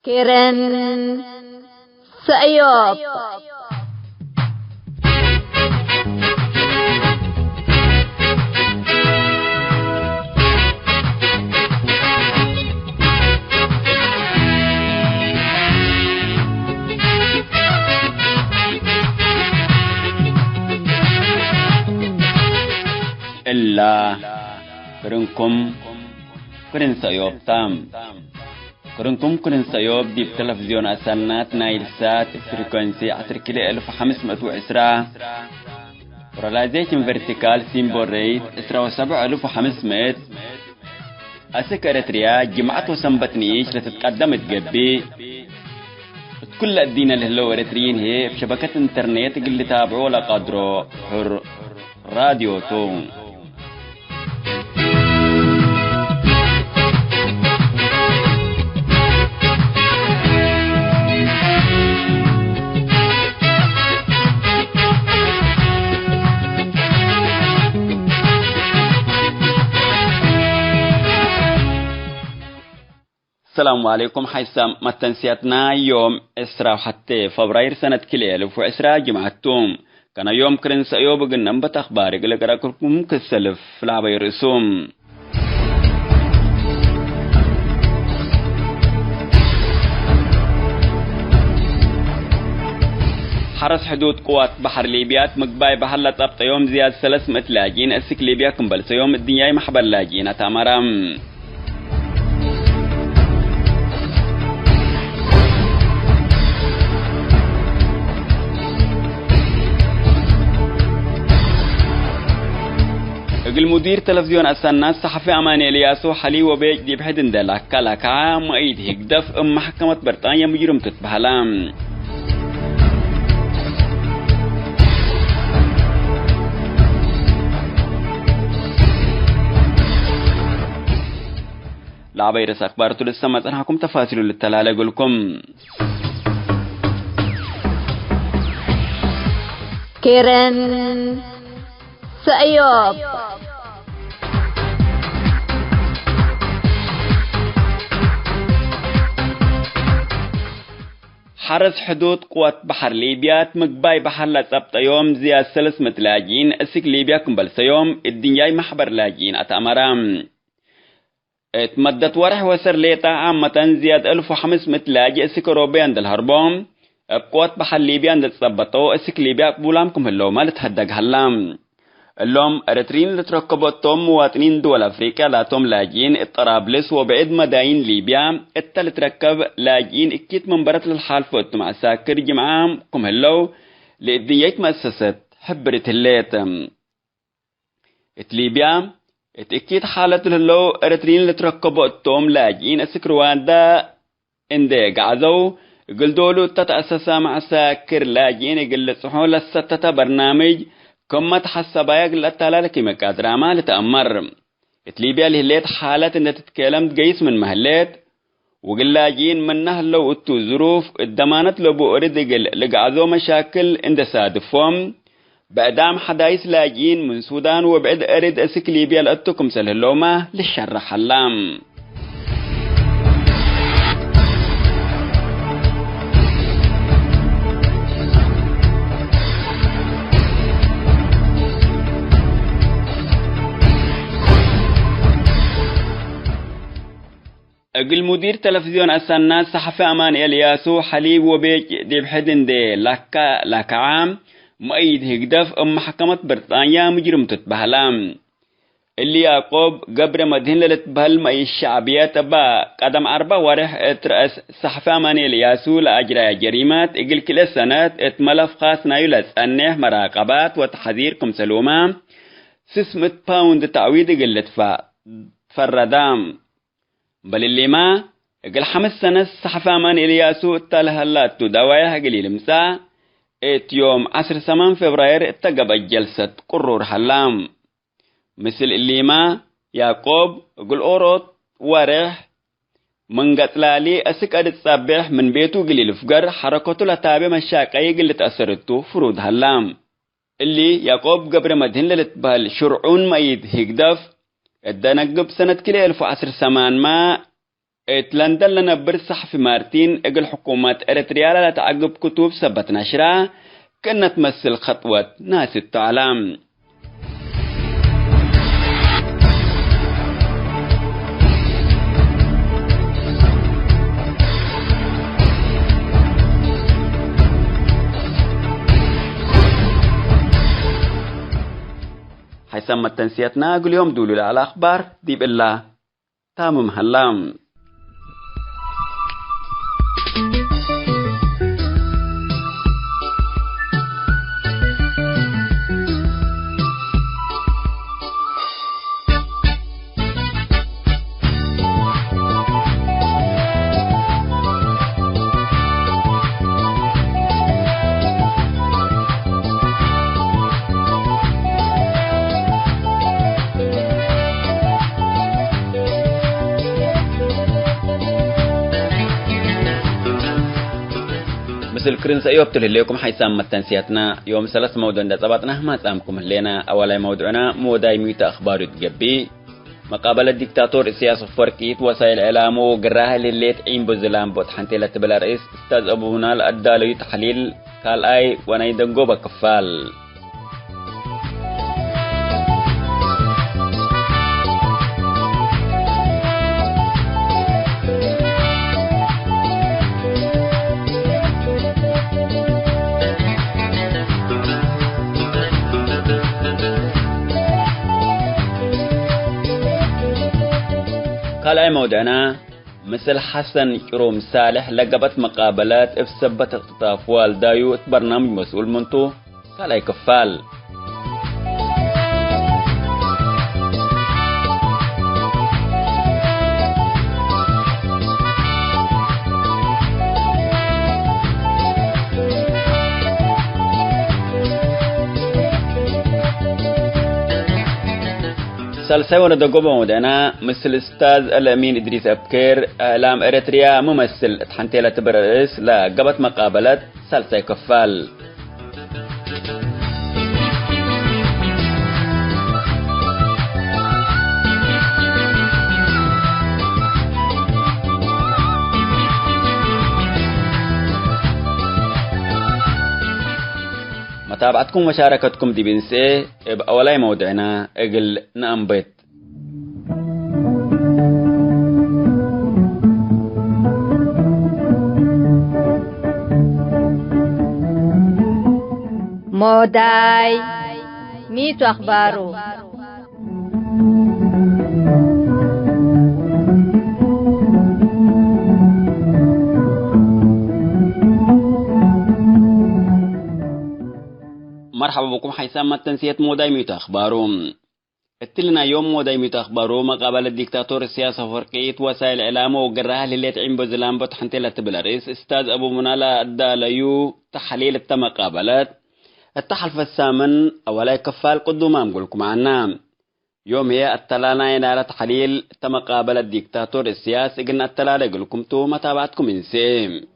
كيرن سأيوب إلا كرنكم كرن سأيوب تام كرنكم كرن سأيوب دي بتلفزيون أسالنات نايل سات فريكونسي 10510 ورلازيتم فيرتيكال سيمبول ريت 17500 أسك أريتريا جمعت وسنبتنيش لتتقدم تقبي كل الدين اللي هلو أريتريين هي بشبكة انترنت اللي تابعوا لقدروا حر راديو توم السلام عليكم حيثم متنسيتنا يوم إسرا حتى فبراير سنة كليل وفو إسرا جمعتهم كان يوم كرن سأيوب قنن بتخباري قلق راكلكم كالسلف لعبي الرسوم حرس حدود قوات بحر ليبيات مقباي بحلة طبط يوم زياد 300 لاجين أسك ليبيا كمبل سيوم الدنيا محبر لاجين أتامرام المدير تلفزيون السنة الصحفي أمان إلياسو حلي وبيج دي بحدن دلك كلاك عام وإيد هكدف محكمة بريطانيا مجرم تتبهلام لا بيرس أخبار تلسمت أنا حكم تفاصيل للتلالة قولكم كيرن سأيوب حرس حدود قوات بحر ليبيات مقباي بحر لسبت يوم زياد 300 لاجين اسك ليبيا كمبل سيوم الدنيا محبر لاجين أتأمرام اتمدت ورح وسر ليتا عامة زياد 1500 لاجي اسك روبي عند الهربوم بقوات بحر ليبيا عند الصبتو اسك ليبيا قبولامكم هلو ما لتهدق هلام اللهم أريترين لتركبوا توم مواطنين دول أفريقيا لا توم لاجين الطرابلس وبعد مداين ليبيا التلتركب لاجين اكيد منبرت للحال فوت مع ساكر جمعام كم هلو لإديات مؤسسة حبرت الليتم ليبيا اكيد حالة هلو أريترين لتركبوا توم لاجين اسكروان دا اندي قعزو قلدولو تتأسسا مع ساكر لاجين قل صحول الستة برنامج كم تحسب يقل التلالك مكادراما لتأمر ليبيا لهليت حالة ان تتكلم تقيس من مهلات وقلاجين منها لو اتو ظروف الدمانت لبو ارد لقعزو مشاكل اند سادفهم بعدام حدايس لاجين من سودان وبعد ارد اسك ليبيا لأتكم سلهلوما للشر حلام المدير تلفزيون السنة صحفي أمان إلياسو حليب وبيج دي بحدن دي لك عام مؤيد هكدف محكمة بريطانيا مجرم تتبهلام اللي يعقوب قبر مدهن لتبهل مأي الشعبيات با قدم 4 ورح ترأس صحفي أمان إلياسو لأجراء جريمات إقل كل سنة اتملف خاص نايلس أنه مراقبات وتحذيركم سلوما 600 باوند تعويد قلت فردام بل اللي ما قل 5 سنة صحفي أمان إلياسو تلهلات دوايا قليل مساء يوم 10 فبراير اتقب الجلسة قرور حلام مثل اللي ما يعقوب قل أوروت ورح من قتلالي أسك أدت صبح من بيتو قليل فقر حركته لتابع مشاقي قل تأثرته فرود حلام اللي يعقوب قبر مدهن للتبال شرعون ميد هكدف الدنقب سنة كلي 1008 ما لندن لنا برصح في مارتين اجل حكومة اريتريا لا تعقب كتب سبت نشرها كانت تمثل خطوة ناس التعلم. حيثم التنسيتنا كل يوم دولوا على الأخبار دي بالله تامم هلام. الكرنس أيوب تلهيكم حيثم التنسيتنا يوم ثلاث موضوعنا تبعتنا ما سامكم لنا أولا موضوعنا موضوع ميت أخبار تجبي مقابلة الدكتاتور السياسي فرقيت وسائل إعلام وجراها لليت عين بزلام بوتحنتي لتبلا رئيس استاذ أبو هنال أدى تحليل قال أي ونايدنجو بكفال. قال أي موضوعنا مثل حسن كروم صالح لقبت مقابلات افسبت اختطاف والدايو برنامج مسؤول منتو قال أي كفال. سالساونا دقوبة مودانا مثل استاذ الامين ادريس ابكير اعلام اريتريا ممثل تحنتيلة برئيس لا قبت مقابلات سالساي كفال. متابعتكم ومشاركتكم دي بنسي بأولاي موضعنا اقل نأنبت. موداي ميتو أخبارو مرحبا بكم حيثما تنسيت موضوع ميت أخبارهم. اتلنا يوم موضوع ميت أخبارهم مقابلة الدكتاتور السياسة فرقية وسائل إعلام وقرها اللي تعين بزلام بتحنتي لتبلاريس استاذ أبو منالا الداليو تحليل التمقابلات التحلف الثامن أولا كفال قدوما نقولكم عنا يوم هي التلانا ينال تحليل التمقابلة الدكتاتور السياسي قلنا التلانا يقولكم تو متابعتكم انسيم.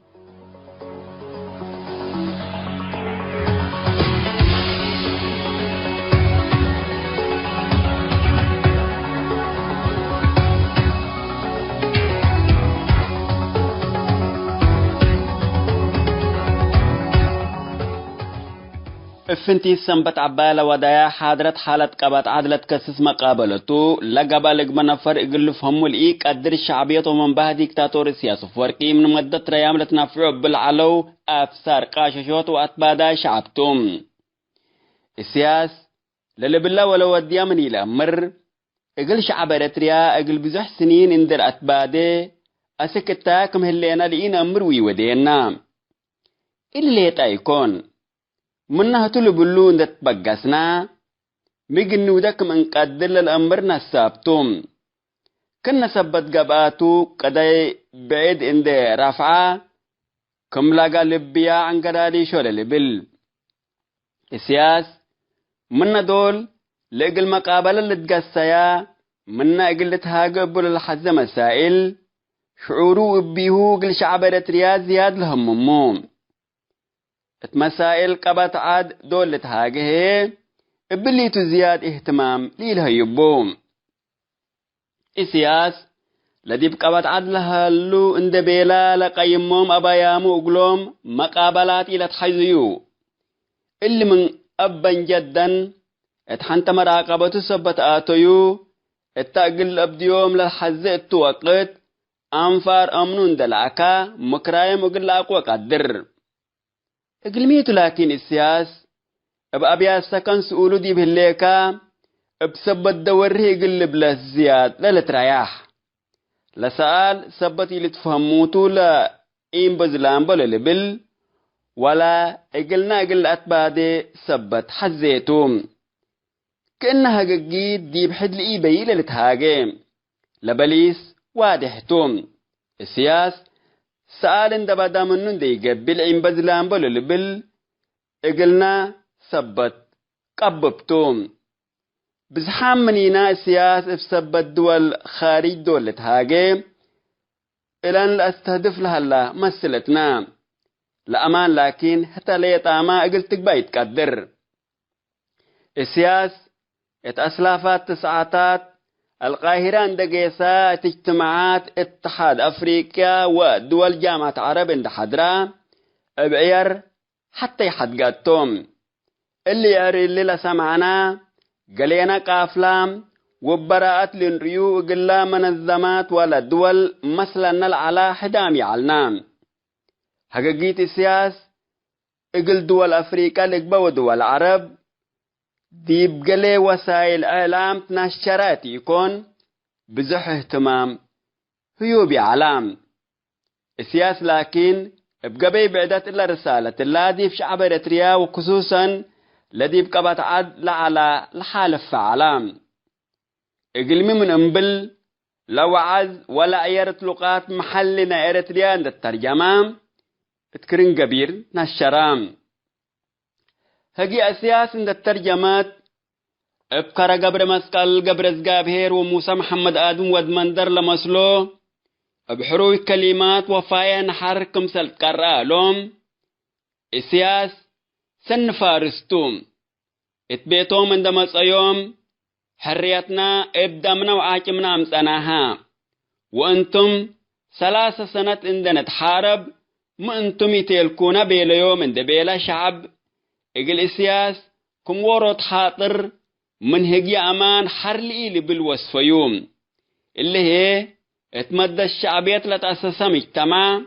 فنتي سنبت عبالة ودايا حاضرت حالة قبات عدلة كسس مقابلته لقبا لقما نفر اقلف هم الإيك قدر الشعبية ومن بها ديكتاتور السياسة فورقي من مدة ريام لتنفعوا بالعلو أفسار قاششوت وأتبادا شعبتم السياس للي بالله ولو وديا من الأمر اقل شعب اريتريا اقل بزح سنين اندر أتبادي أسكتاكم هلينا لئين أمر ويودينا اللي يتايكون منها تلبلو اندت بقاسنا ميقنو داك من قدر الأمر نسابتم كنا سبت قباتو قداي بعيد اندي رافعة كم لاقا لبيا عن قدالي شول لبل السياس منا دول لقل مقابلة اللي تقسيا منا اقل تهاقبوا للحز مسائل شعورو ابيهو قل شعب اريتريا زياد لهم مموم مسائل قبات عاد دول تهاقه ابليتو زياد اهتمام ليلها يبوم السياس لديب قبط عدلها اللو اند بيلا لقيمهم أبايامو أقلوم مقابلات إلى تحيزيو اللي من أبا جدا اتحنت مراقبة سبت آتيو التأقل أبديوم للحزة التوقت أنفار أمنون دلعكا مكرايم أقل أقوى قدر اقلميتو لكن السياس أبياس سكن سؤولو دي بهليكا بسبت دوري اقل بلا زياد لا لترياح لسأل سبتي لتفهموتو لا إيم بزلان بلا لبل ولا اقلنا اقل أتبادي سبت حزيتوم كأنها قيد ديب حد لإيباي للتهاجم لبليس وادحتوم السياس سأل اندبا دامنون دي قبل عين بزلان بلو لبل اقلنا سبت قببتوم بزحام منينا السياس افسبت دول خارج دول لتهاجم الان لاستهدف لها الله مسلتنا لأمان لكن حتى ليطاما اقلتك بايت قدر السياس اتأسلافات تسعاتات القاهرة عند قيسات اجتماعات اتحاد أفريقيا ودول جامعة عرب عند حضرة بعير حتى يحدقاتهم اللي يعري اللي سمعنا قلينا قافلام وبراءة لنريو قلا منظمات ولا دول مثلا العلا حدام يعلنام حقيقية السياس اقل دول أفريقيا لقبا ودول عرب ديب قلي وسائل اعلام تنشرات يكون بزح اهتمام هيو بعلام السياس لكن بقبي بعدت إلا رسالة الذي في شعب إريتريا وخصوصا الذي بقبت عد لعلى الحالف فعلام اقلمي من انبل لو عز ولا عيرت لقات محلنا إريتريا عند الترجمة اتكرن قبير نشرام هجي السياس عند الترجمات ابقر قبر مسقل قبر زقابهير وموسى محمد آدم ودمندر لمسلو بحروي كلمات وفايا نحر كمسل قرأ لهم السياس سن فارستوم اتبيتهم عندما صيوم حريتنا ابدامنا وعاكمنا امساناها وانتم 3 سنة عندنا تحارب ما انتم يتلكونا بيلا يوم عند بيلا شعب اقل السياس كم ورد حاطر من هجي امان حرلي اللي بالوصف يوم اللي هي اتمدى الشعبية لتأسس مجتمع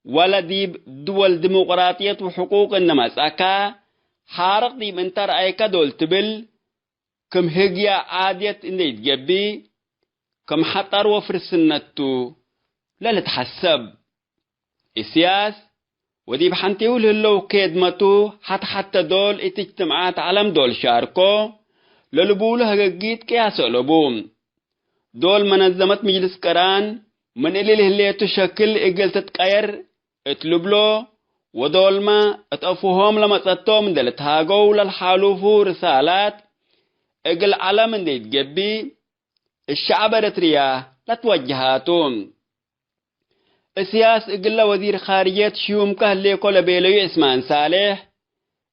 ولا ديب دول ديمقراطية وحقوق انما ساكا حارق ديب انتر ايكا دول تبل كم هجي عادية انه يتجبي كم حطر وفرسنتو لا لتحسب السياس ودي بحنتيو للو كيدمتو حتى دول اتجتمعات علم دول شاركو للبولو هجيت كياسو لبوم دول منظمت مجلس قران من اللي تشكل اقل تتقير اتلبلو ودول ما اتقفوهم لما تطوم دل تهاقو للحالوفو رسالات اقل علم دي تجبي الشعب الاتريا لتوجهاتهم السياس اقل وزير خارجية شيوم كهلي كل بيلوي اسمان صالح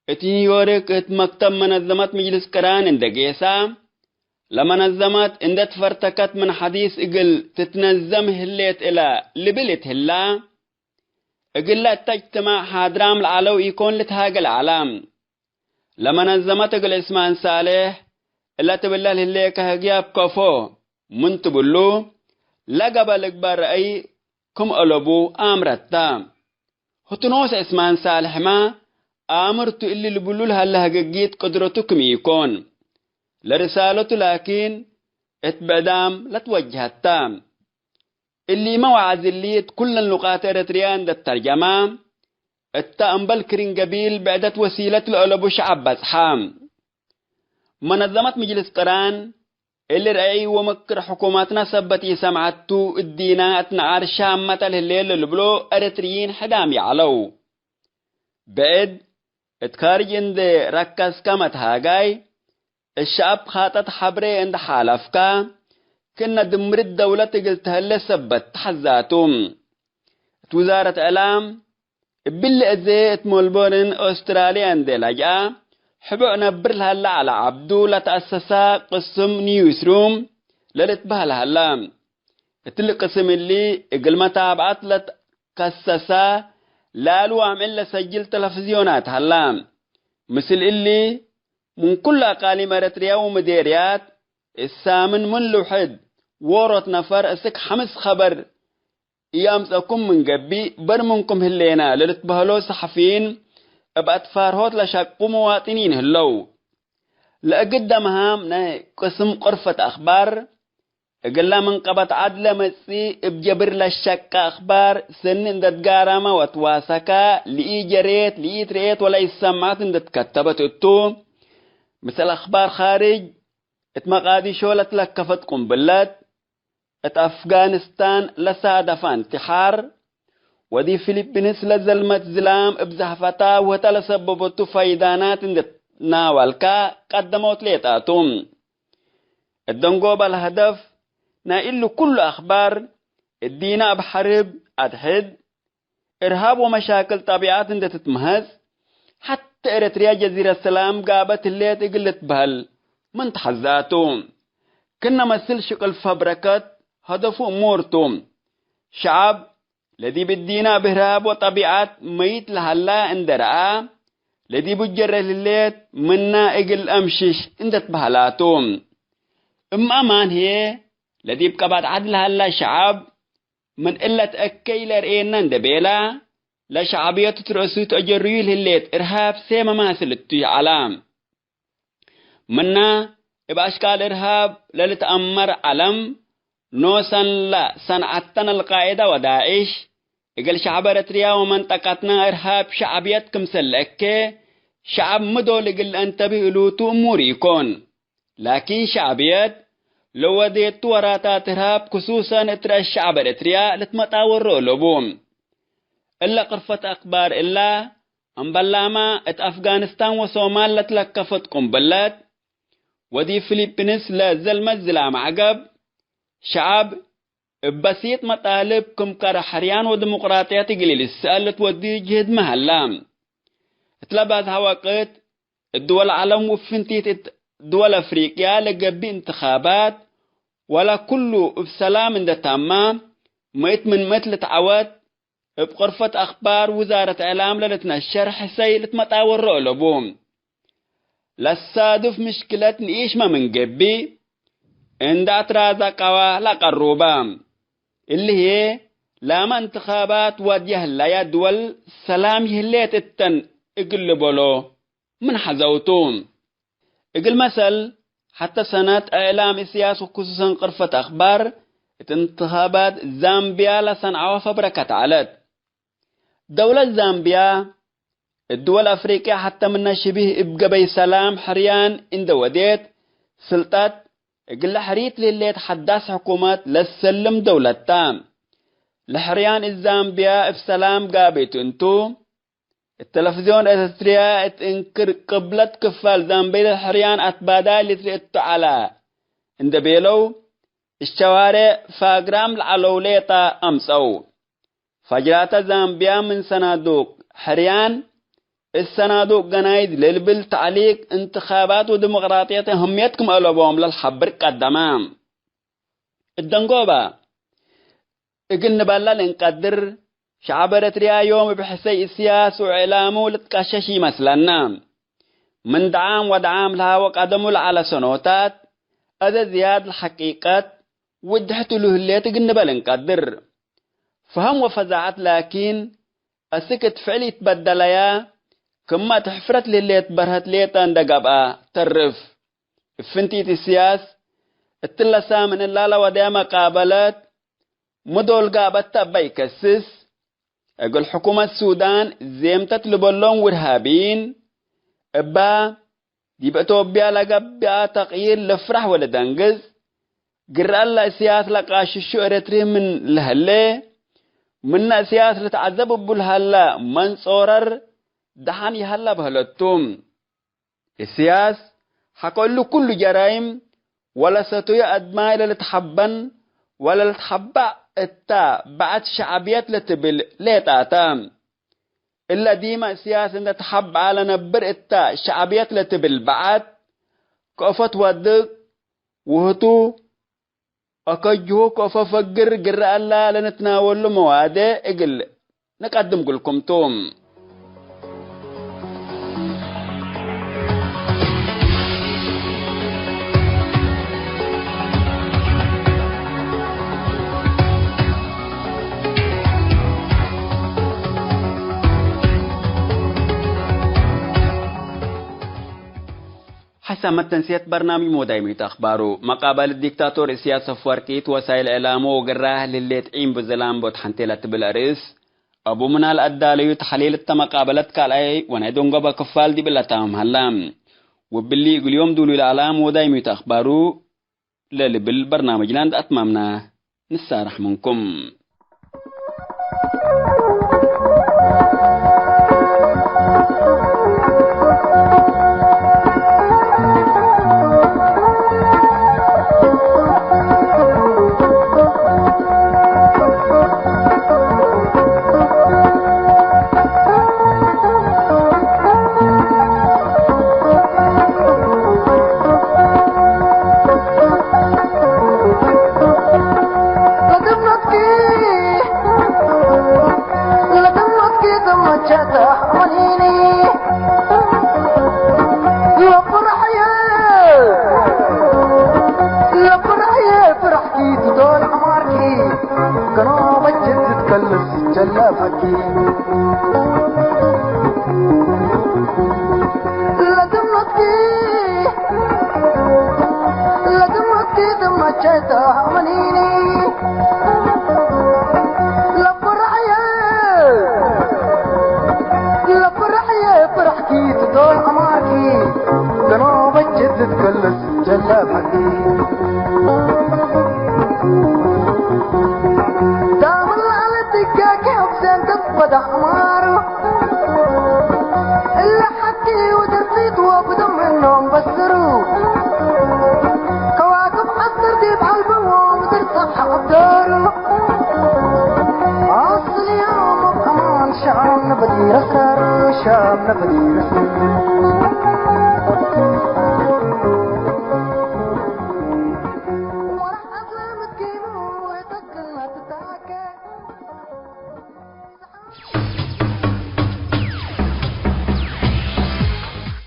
اتني يورك ات مكتب منظمات مجلس قران اندقيسا لمنظمات اندت فرتكت من حديث اقل تتنظم هليت الى لبلت هلا اقل لا تجتمع حادرام العلو يكون لتهاق العلام لمنظمات اقل اسمان صالح الا تبلل هليك هقياب كفو منتبلو لقبل اكبر رأي كم ألبو آمرتا هتنوس اسمان صالح ما آمرتو اللي لبلول هلا هقيت قدرتكم يكون لرسالته لكن اتبعدام لتوجهتا اللي ما وعز اللي كل اللغات الريان دا الترجمة التأمبل كرين قبيل بعدت وسيلة الألبو شعب بزحام منظمة مجلس قران اللي رأي ومكر حكوماتنا سبتي سمعتو الدينات نعار شامة الليل اللبلو ارتريين حدامي علو بعد اتخارج اند ركز كامت هاقاي الشعب خاطت حبري عند حالفكا كنا دمر الدولة قلتها اللي سبت حزاتهم وزارة اعلام باللي ازيت مولبورن استراليا عند لجأ حبو نبر لها على عبدو لتأسسا قسم نيوز روم للتبه لها اتل قسم اللي اقل متابعات لتكسسا لالو عمل سجل تلفزيونات هلام مثل اللي من كل أقاليم أريتريا ومديريات السامن من لوحد ورط نفر اسك 5 خبر يامسكم من قبي برمنكم هلينا للتبهلو صحفيين بأطفارهوت لشاقوا مواطنين هلو لأقدمهم قسم قرفة أخبار قال من قبط عدل مسي بجبر للشك أخبار سن دت قارما وتواسكا لإي جريت لإي تريت ولا يسمعت دت كتبت التو مثل أخبار خارج اتمقادي شولت لكفت قنبلات ات أفغانستان لسادفا انتحار ودي فيلبينس لزلمت زلام بزهفتا وتلسببت فايدانات دت ناولكا قدموت ليتاتهم الدنقوب الهدف نائل كل أخبار الدينا بحرب أدهد إرهاب ومشاكل طبيعات اندت تتمهز حتى إريتريا جزيرة السلام قابت اللي تقلت بهل من تحزاتهم كنا مثل شكل فبركات هدف أمورتهم شعب الذي بالدينا بإرهاب وطبيعات ميت لهلا اندرعا الذي بجر الليت منا إقل أمشش اندت بهلاتهم أمان هي الذي بقبض عدل هلا شعب من إلا تأكي لرئينا دبيلا لا شعبية ترأسو تأجريل هليت إرهاب سيما ماسل التوي علام منا بأشكال إرهاب للتأمر علم نوسا لا صنعتنا القاعدة وداعش إقل شعب إريتريا ومنطقتنا إرهاب شعبية كمسلك شعب مدول إقل أنتبه لوتو أمور يكون لكن شعبية لو وديت وراتات إرهاب خصوصا اترى الشعب الإريتريا لتمطاور رولوبوم إلا قرفة أخبار إلا أمبلاما ات أفغانستان وصومال لتلكفت قنبلات ودي فيلبينس لزلمت زلام عقب شعب بسيط مطالب كم كرحريان وديمقراطية قليل السؤال تودي جهد مهلام اتلبات هواقت الدول العالم وفنتيت دول أفريقيا لقبي انتخابات ولا كله بسلام عند تمام ميت من مثل تعود بغرفة أخبار وزارة إعلام لتنشر حسي لتمطاور رؤلبوم للصادف مشكلة نعيش ما من قبي عند اعتراض قوا لقروبام اللي هي لما انتخابات وجه لا دول سلام يهليت التن اقلبولو من حزوتون اقل مثل حتى سنة اعلام السياسة خصوصا قرفة اخبار انتخابات زامبيا لسنة وفبركة علت دولة زامبيا الدول الافريقية حتى من شبه ابقى سلام حريان اند وديت سلطات اقل حريت للي تحدث حكومات لسلم دولة تام لحريان الزامبيا بسلام قابيت انتو التلفزيون الاتريا اتنكر قبلت كفال زامبيا الحريان اتبادا لتريت على اند بيلو الشوارع فاقرام العلوليطة امسو فجرات زامبيا من صنادوق حريان الصنادوق جنايد للبل تعليق انتخابات وديمقراطية هميتكم أولوهم للحبر قدمام الدنقوبة اقلنا بالا لنقدر شعب إريتريا يوم بحسي السياس وإعلامه لتكششي مثلنا من دعام ودعام لها وقدموا على سنوتات هذا زياد الحقيقات ودحتوا له اللي تقلنا بالا نقدر فهم وفزعت لكن السكت فعلي تبدليا كما تحفرت للي تبرهت ليتان دقابا ترف فنتيت السياس التلسا من اللالة وديما قابلت مدول قابت تبا يكسس اقول حكومة السودان زيمتت لبولون ورهابين ابا ديبتو بيا لقبيا تغيير لفرح ولا دنقز قرأ الله سياس لقاش الشعرتري من لهالي من سياس لتعذب بالهلا من صورر دحان يهلا بهلتهم السياس حقول له كل جرائم ولا ستويا أدماء لتحبن ولا لتحبع التا بعد شعبيات لتبل ليتاتام إلا ديما سياس إن تحب على نبر التا شعبيات لتبل بعد كأفت ودق وهتو أكجوك أففقر قر ألا لنتناول مواد إقل نقدم لكم توم. حسب تنسيق برنامج مودايمة أخباره مقابل الدكتاتور سياسة فوركيت وسائل إعلامه وقراه للي تعين بزلام بوت حنتيلة بالأريس أبو منال الدالي تحليل التمقابلات كالاي ونعدون قبا كفال دي بلاتام هلام وباللي يقول يوم دولو الإعلام مودايمة أخباره للي بالبرنامج لاند أتمامنا نسارح منكم.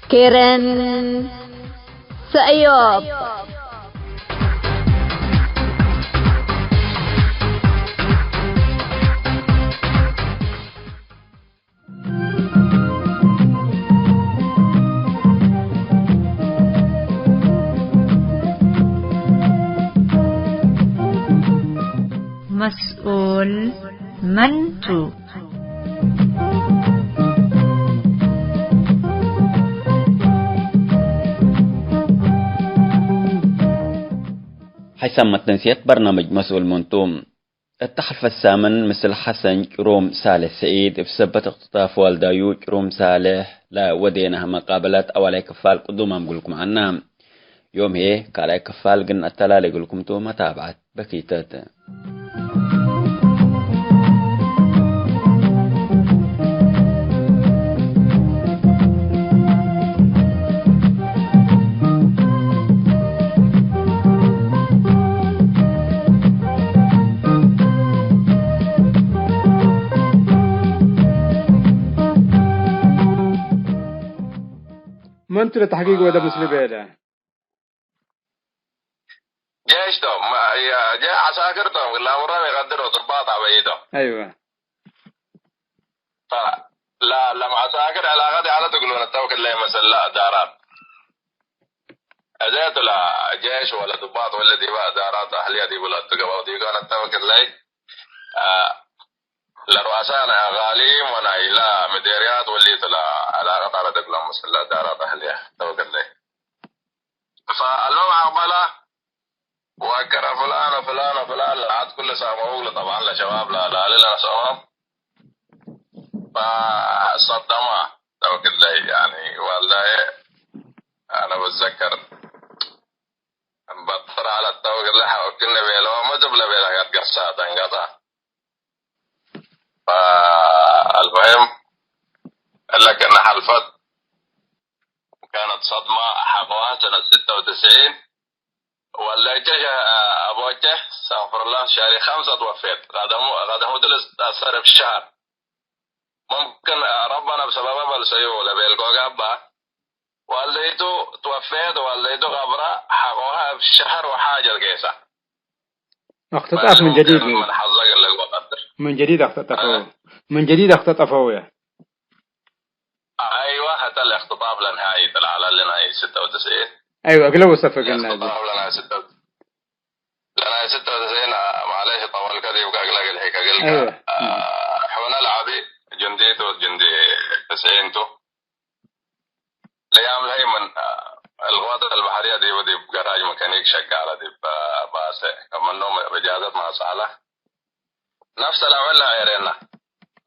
كيرن سأيوب مسؤول منتو حسب تنسيق برنامج مسؤول منتوم التحف الثامن مثل حسن كروم صالح سعيد بسبب اختطاف والدايو كروم صالح لا ودينها مقابلات أولي كفال قدوما بقولكم عنها يوم هي كالاي كفال قن التلالي قولكم تو متابعة بكيتات منتو لتحقيق ودا مسلمين جيش دوم يا جاء عساكر دوم لا مرة يقدروا ضربات عبيدة ايوه لا لما عساكر علاقات على تقولون التوكل لي مثلا دارات أجات لا جيش ولا ضباط ولا ديبا دارات أهلية دي ولا تقبض دي كانت التوكل لي لرؤسانا غاليم وانا الى مديريات وليت لا علاقات على دبلوم مثلا دارات أهلية توكل لي فالمهم عقبالة وكر فلان وفلان وفلان لعاد كل سامعوه طبعا لشباب لا لنا شباب فصدمه توكل لي يعني والله انا بتذكر بطر على التوكل لي حوكلنا بيلو ما جبل بيلا قد قصات انقطع فالمهم قال لك ان حلفت وكانت صدمة حقوها سنة 96 ولا جا أبوته استغفر الله شهر 5 توفيت قدموا دلس أثر في الشهر ممكن ربنا بسبب بالسيو لبيلكو قبا والديتو توفيت والديتو قبرة حقوها في الشهر وحاجة القيسة اختطاف من جديد من حظك اللي قدر من جديد اختطفوه من جديد اختطفوه يا أيوة حتى الاختطاف لنهاية العلى لنهاية 96 ايوه اقلبوا صفقنا الاختطاف لنهاية 96 لنهاية 96 معلش طول كذي وقاقلق الحكا قلقا ايوه حونا العبي جنديتو جندي 90 ليام لهي من الغوات البحرية دي ودي بقراج ميكانيك شغالة دي باسة كمنهم بجازت مع صالح نفس العمل عيرنا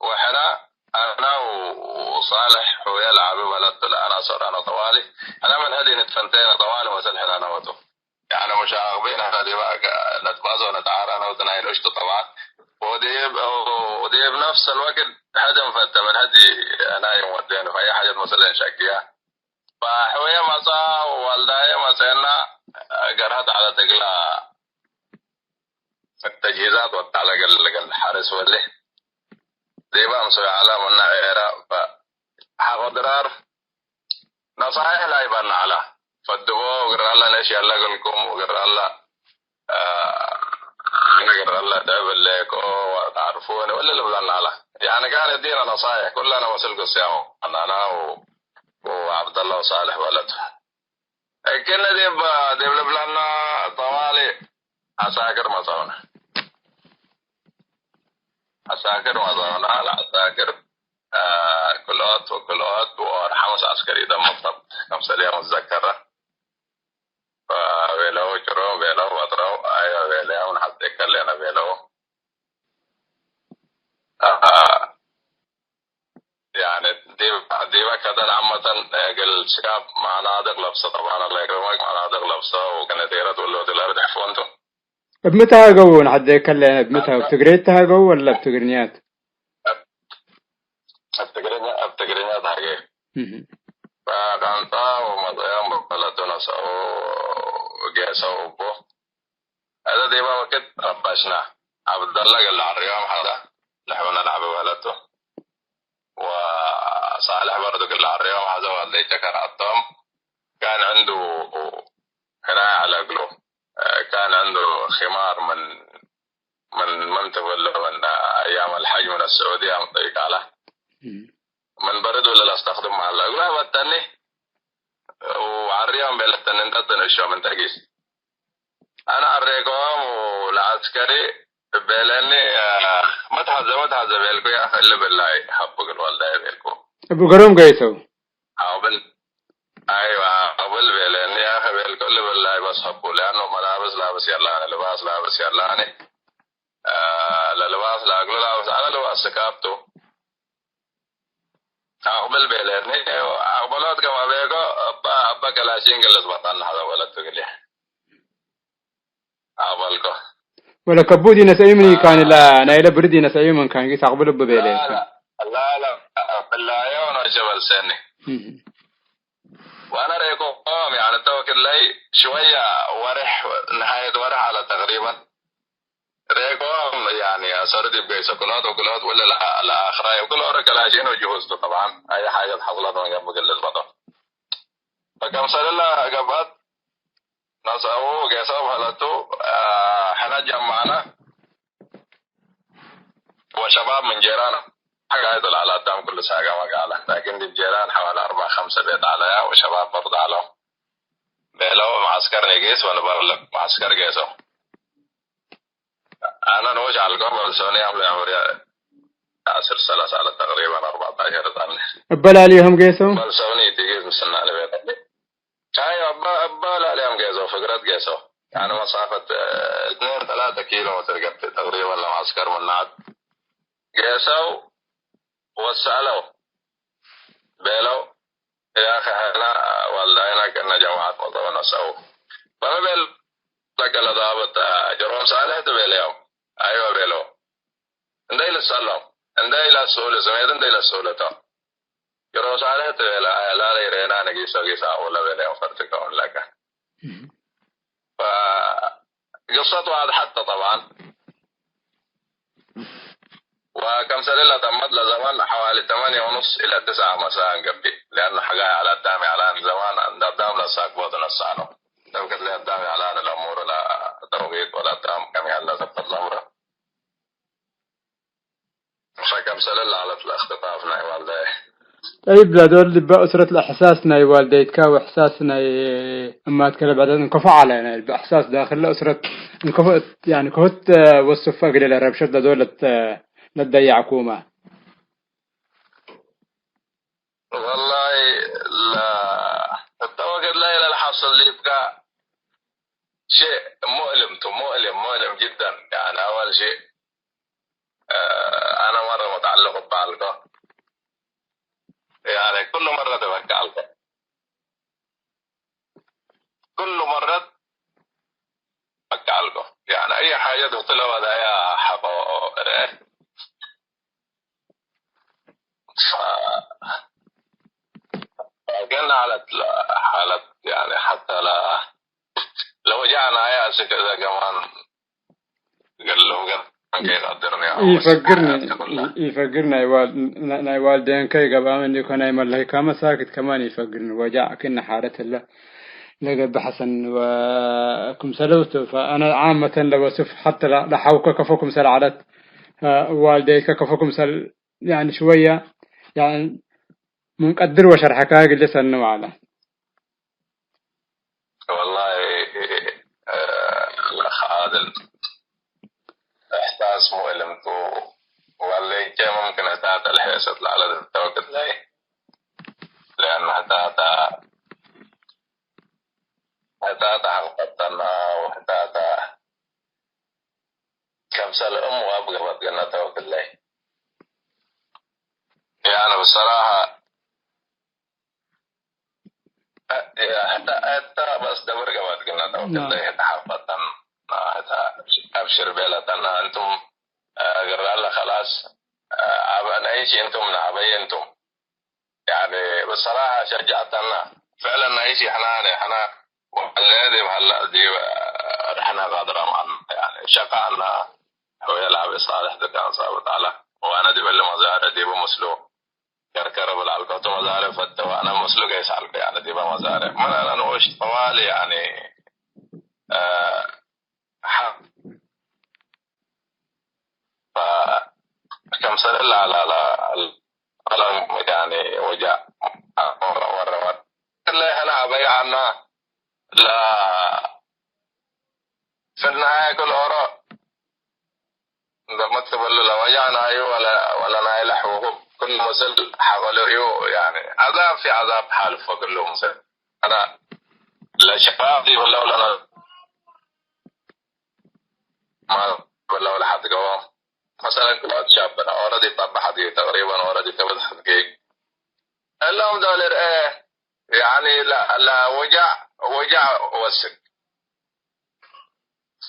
وحنا أنا وصالح ويا العبي ولدت أنا صار أنا طوالي أنا من هذه نتفنتين طوالي وسلحنا أنا وتو يعني مشاغبين هذه بقى نتبازو ونتعار أنا وتناين وشتو طبعا ودي بنفس الوقت حاجة مفتة من هذه أنا يوم ودين فأي حاجة مثلا شاكية فحوية مسا والداية مسينا قرهت على تقلا التجهيزات والتعلق الحارس واللي دي بقى مسوي على منا غيرها فحقو ضرار نصائح لا يبان على فالدبو وقرر الله نشي الله قلكم وقرر الله قرر الله دابل ليكو وتعرفوني ولا اللي بلان على يعني كان يدينا نصائح كلنا وصل قصيام أنا وعبد الله وصالح ولده كنا ديب لبلنا طوالي عساكر مصونا عساكر مصونا على عساكر كلات وكلات وحمس عسكري دم مطب 5 أيام متذكرة فبيلو جرو بيلو وطرو أيوة بيلو ونحط يكلينا بيلو يعني دي كذا عامة الشعب مناطق لبسة طبعا الله يكرمك مناطق لبسة وكانت يرد ولا تلارد حفونتو بمتى قوون حد يكلم بمتى بتقريتها قو ولا بتقرنيات بتقرنيات حقيقي فكانتا ومضيام بلدنا سو وجيسا وبو هذا دي بقى وقت ربشنا عبد الله قال على الرياض هذا لحونا نلعب بلده وصالح برضو قال على الرياض هذا والدي كان الطم كان عنده هنا على قلوب كان عنده خمار من منطقة من أيام الحج من السعودية من طريق على من برد ولا استخدم مع الله أقولها بتاني وعريهم بلتن انت تنشوا من تقيس أنا أريكم والعسكري بلني ما تحزب بيلكو يا أخي اللي بالله حبك الوالدة بيلكو أبو قروم قيسو أيوة قبل بلني يا أخي بيلكو اللي بالله بس حبه لأنه ملابس لابس يلاني لباس لابس يلاني للباس لاقلو لابس أنا لباس سكابتو أقبل بلني أقبلات كما بيكو أبا كلاشين قلت بطن هذا ولد تقلي أقبلكو ولا كبودي نسايمني كان لا نايله بردي نسايمن كان يس أقبل ببيله لا بالله يوم شبل سني وأنا ريكو يعني توكل لي شوية ورح نهاية ورح على تقريبا ريكو يعني أسردي بيسكولات وكلات ولا لا آخرة وكل أورا كلاشين وجهوزته طبعا أي حاجة حصلت من قبل قلة بطن فكم صار الله قبل نصعو قيسو هلتو حنا جمعنا وشباب من جيران حقا يدل على الدام كل ساقة وقالة لكن دي جيران حوالي 4-5 بيت عليها وشباب برض عليهم بيلو معسكر نقيس وانا برلك معسكر قيسو أنا نوجع على القرب السوني عملي عمري 10 سنة تقريبا 14 سنة أبلا عليهم قيسو بالسوني تقيس مسنا لبيت أيوة أبا لا عليهم قيسو فقرات قيسو يعني مسافة 2-3 كيلو متر قبت تقريبا لمعسكر من نعد قيسو وسألوا بيلو يا أخي هنا والله كنا جماعة مضونا سوا فما بيل لك لضابط جروم صالح تبيليهم أيوة بيلو اندي للسلام اندي للسولة سميت اندي للسولة جروم صالح تبيلا لا ليرينا نقيسو قيسا أولا بيليهم فرتكون لك فقصته هذا حتى طبعا. وكم سنة تمت لزمان حوالي 8:30 إلى 9 مساء قبل، لأنه حقايا على الدامي على زمان عند الدام لساق بوضن السالو توقت لي الدامي على الأمور لا توقيت ولا دام كم يهلا تبت الأمر. فكم سنة على الاختطاف ناي والدي. طيب لدول اللي بأسرة الإحساس ناي والديك وإحساس ناي أما أتكلم بعد انكفى علينا بإحساس داخل الأسرة انكفت يعني كهت وصف أقل الربشة لدول لتضيع حكومة. والله لا التوقت لا إلى الحصل اللي يبقى شيء مؤلم جدا. يعني أول شيء أنا مرة متعلق بعلقة، يعني كل مرة تبكى علقة، كل مرة تبكى علقة. يعني أي حاجة تطلع ودايا حقا قلنا على حالة يعني حتى لو جاءنا يأس كذا كمان قال له كيف قدرني يفكرنا ناي والدين كي قبل أن يكون أي ملهي كما ساكت كمان يفكرنا وجاء كنا حالة الله لقد بحسن وكم سلوته. فأنا عامة لو أسف حتى لحوك كفوكم سل عدد والديك كفوكم سل يعني شوية يعني منقدر وشرح حكاية لسه النوع على والله الأخ عادل إحساس مؤلم واللي كان ممكن أتاتا الحيسة على التوقت لي، لأن أتاتا حلقتنا وأتاتا كم سنة وأبقى بقنا توقت لي. يعني بصراحة حتى بس دبر قبل قلنا توقت لي حلقتنا أبشر بيلتنا أنتم قرر الله خلاص نعيش أنتم نعبي أنتم. يعني بصراحة شجعتنا فعلا نعيش إحنا والذي هلا دي إحنا قادرة معنا يعني شقعنا هو يلعب صالح دكان صابت على وأنا دي بل مزارع دي بمسلو كركر بالعلقة مزارع فت وأنا مسلو جيس علقة يعني دي بمزارع ما أنا نوش طوالي يعني فكم سنة على يعني وجاء مرة اللي هنا بيعنا لا في النهاية كل أوراق لما تقول لو وجعنا أيوه ولا نايل حقوق كل مسل حوالي يعني عذاب في عذاب حال فوق كل مسل. أنا لا شباب دي ولا ما ولا حد قوام مثلا كل شابنا أوردي طبع حدي تقريبا أوردي تبدأ حدقيق اللهم دولار يعني لا وجع وسك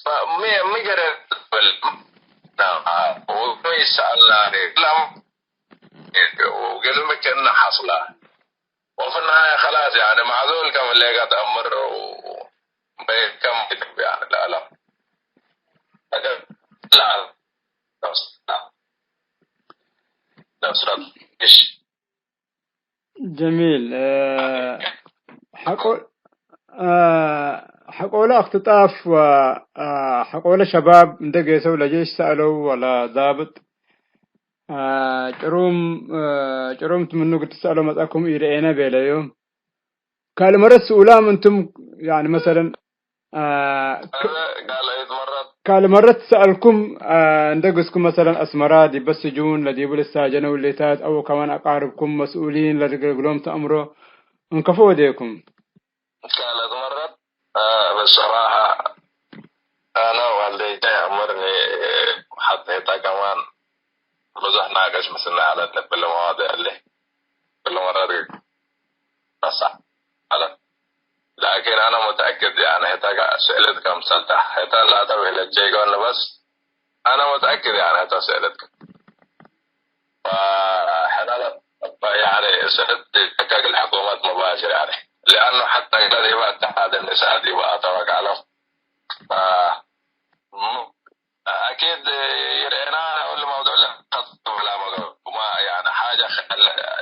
فمي جرى وكويس الله لم وقلبك إنه حصله وفي النهاية خلاص يعني معذول كم اللي قد أمر وبيكم يعني لا جميل. حقول اختطاف وحقول شباب ندق يسوي لجيش سألوا ولا ضابط جرومت منو قلت تسألوا مسألكم إيرينا بيلا يوم قال مرة سؤالام أنتم يعني مثلا قال مرة تسألكم ندقسكم مثلا أسمرات بس جون لديبوا للساجنة والليتات أو كمان أقاربكم مسؤولين لدقلهم تأمروا انكفوا ديكم. قالت مرة بصراحة أنا والدي أمرني حتى كمان بزح ناقش مثلنا على كل مواضيع اللي كل مرة دي بس على لكن أنا متأكد يعني هتا سألت كم سنة هتا لا تبه للجي قولنا بس أنا متأكد يعني هتا سألتك فحنا يعني سألت حقاق الحكومات مباشر يعني لأنه حتى الذي هو اتحاد النساء دي وأتوقع له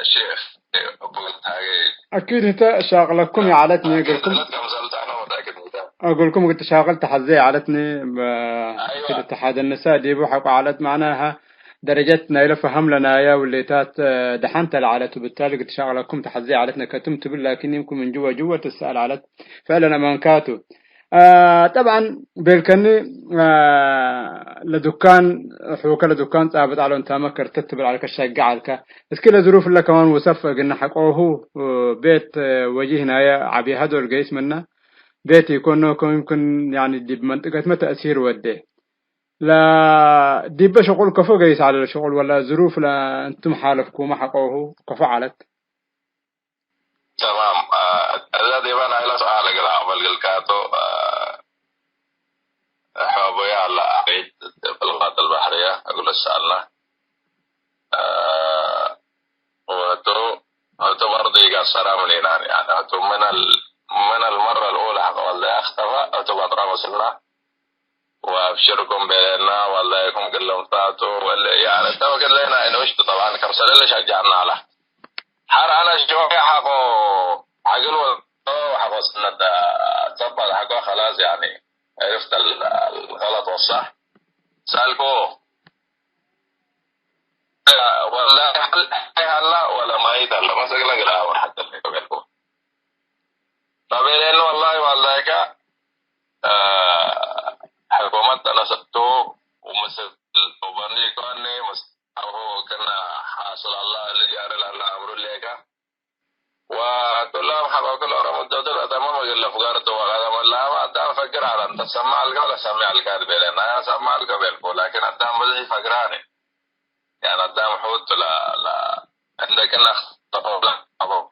الشيخ أكيد أنت شاغلكم عادتني أقول لكم قلت شاغلت حزي عادتني في الاتحاد النساء دي بحق عادت معناها درجتنا إلى فهم لنا يا والليتات دحنت العادت وبالتالي قلت شاغلكم تحزي عادتنا كتمت بالله لكن يمكن من جوا تسأل عادت فعلا أمانكاتو طبعا بالكني لدكان حوك لدكان ثابت على أنت مكر تتبع على كشجع على بس كل ظروف اللي كمان وصف قلنا حقوه بيت وجهنا يا عبي هذا الجيش منا بيت يكون يمكن يعني دي بمنطقة ما تأثير وده لا دي بشغل كفو جيس على الشغل ولا ظروف لا أنتم حالفكم ما حقوه كفو علت تمام الذي بنا إلى سؤال قال الكاتو حبوا يا الله عيد بالغات البحرية أقول سألنا وتو برضي قصرا من هنا يعني تو من المرة الأولى والله اختفى أتو بطرة مسلنا وابشركم بيننا والله يكون كلهم فاتوا ولا يعني توكل لنا إنه إيش طبعا كم سنة اللي شجعنا على حر أنا شوية حقول حقو سنة تبقى حقو خلاص يعني عرفت الغلط والصح سألكو ولا هلا ولا ما يدل ما سقلا قلا حتى اللي قبلكو طبيعي والله كا حكومة أنا ستو ومثل وبني كوني هو كنا حاصل الله اللي جاري لله أمر ليك وكلهم حقوا كلهم مدودل تمام ولا فقارته وهذا ولا ما أدام فكر على أنت سمع القول سمع الكاد بيننا سمع القبل لكن أدام بدي فكراني يعني أدام حوت لا عندك نخطف لا أبغى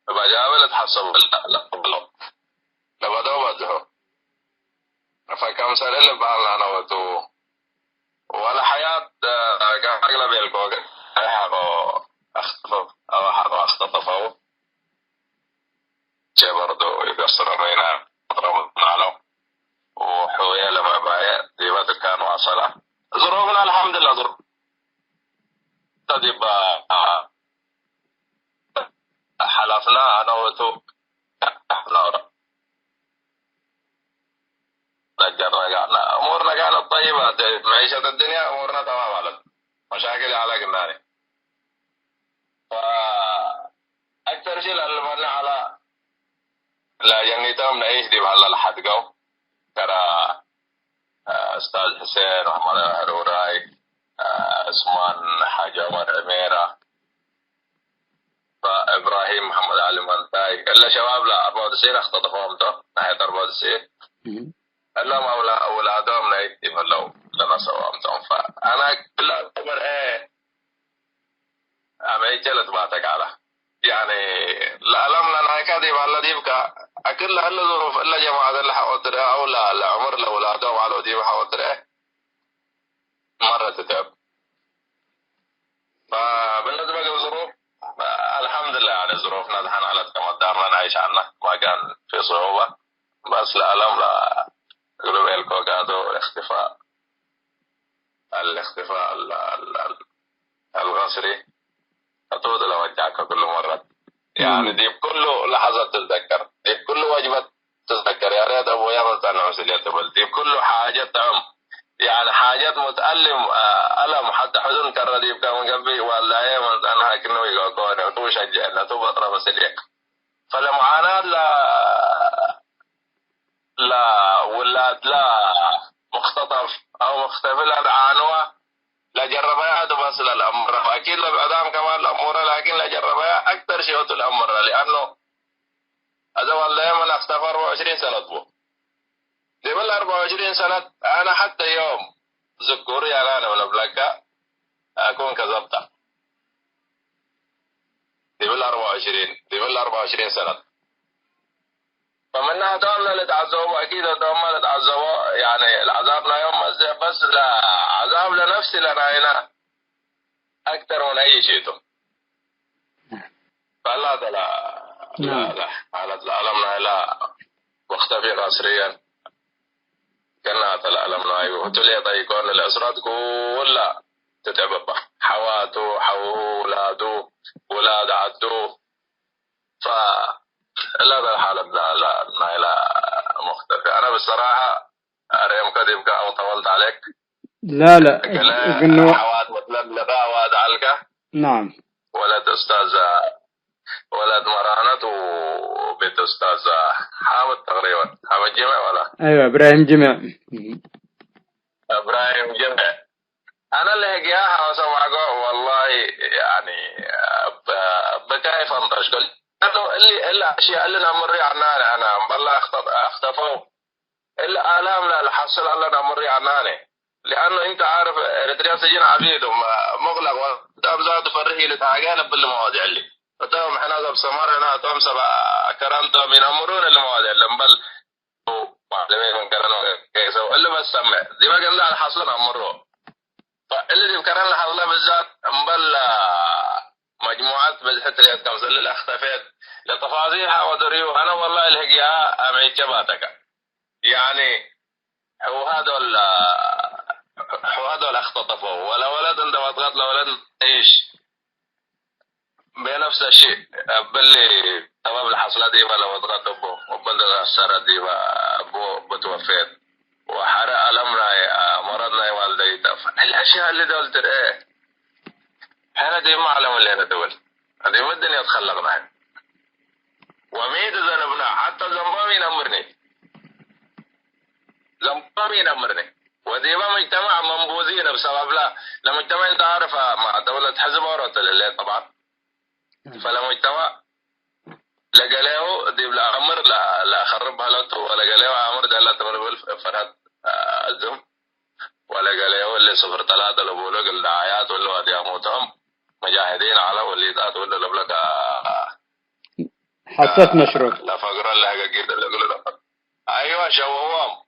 بجاول تحسب لا قبله لبدو فكم سنة اللي بعلنا أنا وتو ولا حياة كان أغلب الكوكب حقو اختطفوا شيء برضو يقصر بينا رمضنا له وحوية لما باية ديبات كان واصلة ظروفنا الحمد لله ظروف تديب حلفنا أنا وتو احنا رجعنا أمورنا كانت طيبة معيشة الدنيا أمورنا تمام على مشاكل على قناني فأكثر شيء اللي على لا جنيتهم نعيش دي على الحد جو ترى أستاذ حسين محمد هروراي عثمان حاج عمر عميرة فإبراهيم محمد علي منتاي إلا شباب لا 94 اختطفوهم تو ناحية 94 إلا ما أولادهم نايتي ملو لنا سواهم تو فأنا كل أكبر أمي جلت باتك على يعني لا لم لنا كذي والله ديبك أكل هل ظروف إلا جماعة اللي حوضره أو لا عمر لأولادهم على ديب حوضره مرة تتعب فبالنسبة للظروف الحمد لله يعني ظروفنا دحين على كما دارنا نعيش عنها ما كان في صعوبة بس لا لم لا يقولوا بيلكو قادوا الاختفاء الغصري أتود لو وجهك كل مرة يعني دي بكل لحظة تتذكر دي بكل وجبة تتذكر يا ريت أبويا ما تنعم سليته دي بكل حاجة يعني حاجات متألم ألم حتى حزن كرديب كان من قبل والله من أنا كنوي يقولون وتوش الجنة تبطر مسليك فالمعاناة لا ولاد لا مختطف أو مختفل عنوة لا جربها بس الأمر أكيد لبعدام كمان الأمور لكن لا جربها أكثر شيء الأمر لأنه هذا والله من اختفى 24 سنة بو دي بال 24 سنة أنا حتى يوم ذكوري يعني أنا من بلاكا أكون كذبت دي بال 24 سنة فمنها دوام لا تعذبوا أكيد دوام لا تعذبوا يعني العذابنا يوم بس لا عذاب لنفسي لنا هنا أكثر من أي شيء فلا لا حالة العالمنا لا مختفي قصريا كنا العالمنا وتلي طيقون الأسرات كلها تتعببه حواته حوه ولاده ولاد عدو فلا ذا الحالة لا مختلفة. أنا بصراحة أريم كذب أو طولت عليك. لا قلنا حواد متلقى واد علقة. نعم. ولد أستاذ ولد مرانة وبيت أستاذ حامد تقريبا. حامد جمع ولا؟ أيوة إبراهيم جمع. إبراهيم جمع. أنا اللي هجيها وسمعك والله يعني بكيف أنتشكل اللي الأشياء اللي نمر عنها أنا بالله اختفوا إلا آلام لا الحصل الله نمر عنها لأنه أنت عارف إريتريا سجن عبيد ومغلق وتابزاد فرحي لتعجال بالمواضيع اللي فتهم إحنا ذا بسمارنا تهم سبع كرانتا من أمرون المواضيع اللي بل معلمين من كرانو كيسو اللي بس سمع دي ما قلنا الحصل نمره فاللي بكران الحصل بالذات بل مجموعات بالحتريات كمسل الأختفيت لتفاصيلها ودريو أنا والله الهجيها أمعي كباتك يعني هو هذا اختطفوا ولا ولد عندما تغط لولد ايش بنفس الشيء باللي تمام الحصلة دي ولا تغطبوا وبلد السرة دي بتوفيت وحرق ألمنا مرضنا والدي الأشياء اللي دولت ايه احنا دي ما علم اللي انا دول هذه ما الدنيا تخلقنا وميت ذنبنا حتى الزنبامي نمرني وديما مجتمع منبوذين بسبب لا مجتمع انت عارف مع دولة حزب ورط اللي طبعا فلا مجتمع لقليه دي بلا أمر لا خربها لطو ولا قليه أمر ده لا تمر بالفرهد الزم ولا قليه اللي صفر ثلاثة لبولوك الدعايات واللي ودي أموتهم مجاهدين على واللي تات واللي لبلك حسيت مشروع لا فقر الله قيد اللي يقولوا أيوة شوهم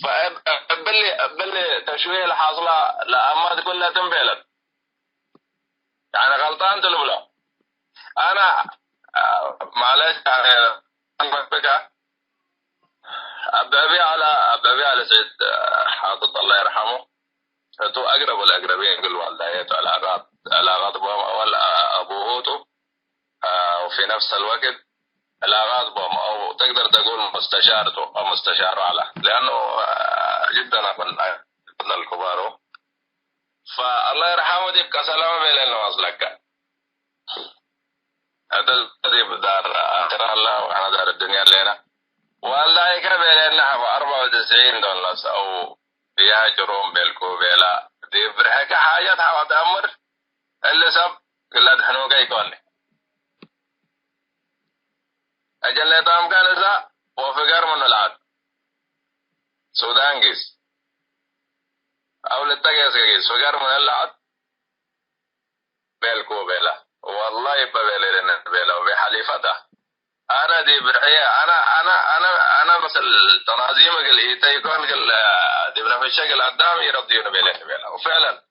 فباللي تشويه الحاصلة لأما تكون لا تنبيلت يعني غلطان تلبلا أنا معلش يعني بك أبي على سيد حاطط الله يرحمه تو أقرب الأقربين كل والدايته علاقات أول أبوه وفي نفس الوقت علاقات بهم أو تقدر تقول مستشارته أو مستشاره على لأنه جدا من الكبار فالله يرحمه دي كسلامة بين وصلك هذا دار آخر الله وأنا دار الدنيا لنا والله كبير لنا 94 دولار أو يهاجرون بالكوبيلا دي برحك حاجات حوات أمر اللي سب كلها دحنو كي يكوني أجل نتام كان إذا وفقر من العاد سودان جيس أو للتقيس جيس فقر من العاد بالكوبيلا والله يبقى لنا بيلا وبحليفتها أنا دي برحية أنا مثل تناظيم قل إيتا يكون قل دي بنفس الشكل قدام يرضيون بيلا وفعلا